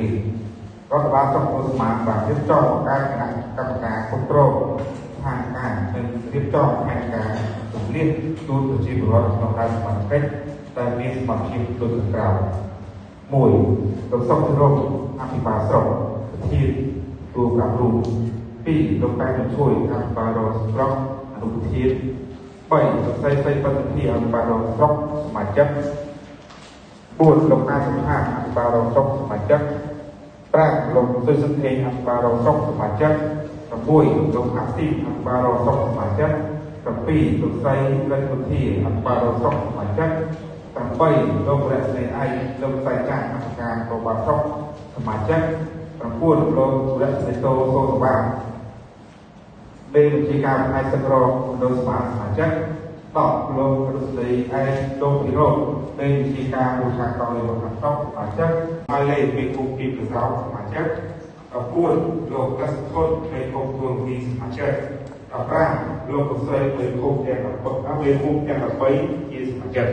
ទីរដ្ឋបាលស្រុកអូស្មានបានរៀបចំការគណៈកម្មការគ្រប់គ្រងស្ថានភាពនិងរៀបចំផែនការទម្លាក់ទូតប្រជាពលរដ្ឋក្នុងការសមាជិកដែលមានសមត្ថភាពដូចខាងក្រោម 1. លោកសុខធរមអភិបាលស្រុកប្រធានទូកាប់រូប 2. លោកតែបញ្ជួយអភិបាលរដ្ឋស្រុកអនុប្រធាន 3. លោកស្រីស្រីបតិធីអភិបាលរដ្ឋស្រុកសមាជិក 4. លោកអាសំហានអភិបាលរដ្ឋស្រុកសមាជិក 5. លោកសុយសុធេអភិបាលរដ្ឋស្រុកសមាជិក 6. លោកអាស៊ីអភិបាលរដ្ឋស្រុកសមាជិក 7. លោកស្រីរិទ្ធពុធាអភិបាលរដ្ឋស្រុកសមាជិក 8. លោករស្មីឯកលោកស្រីចាស់អភិការរបស់ស្រុកសមាជិក 9. លោករស្មីតូសូសវ៉ាមេបញ្ជាការផ្នែកសង្គ្រោះដោយស្មារតីសមាជិក 10. លោករស្មីឯកលោកពិរោធមេបញ្ជាការប្រឆាំងកងរបស់ស្រុកសមាជិក ហើយលេខមេគុកទីប្រសោសមាជិក 14. លោកកសិធនមេគុកទួងទីសមាជិក 15. លោកកស្រីមេគុកទាំង13ជាសមាជិក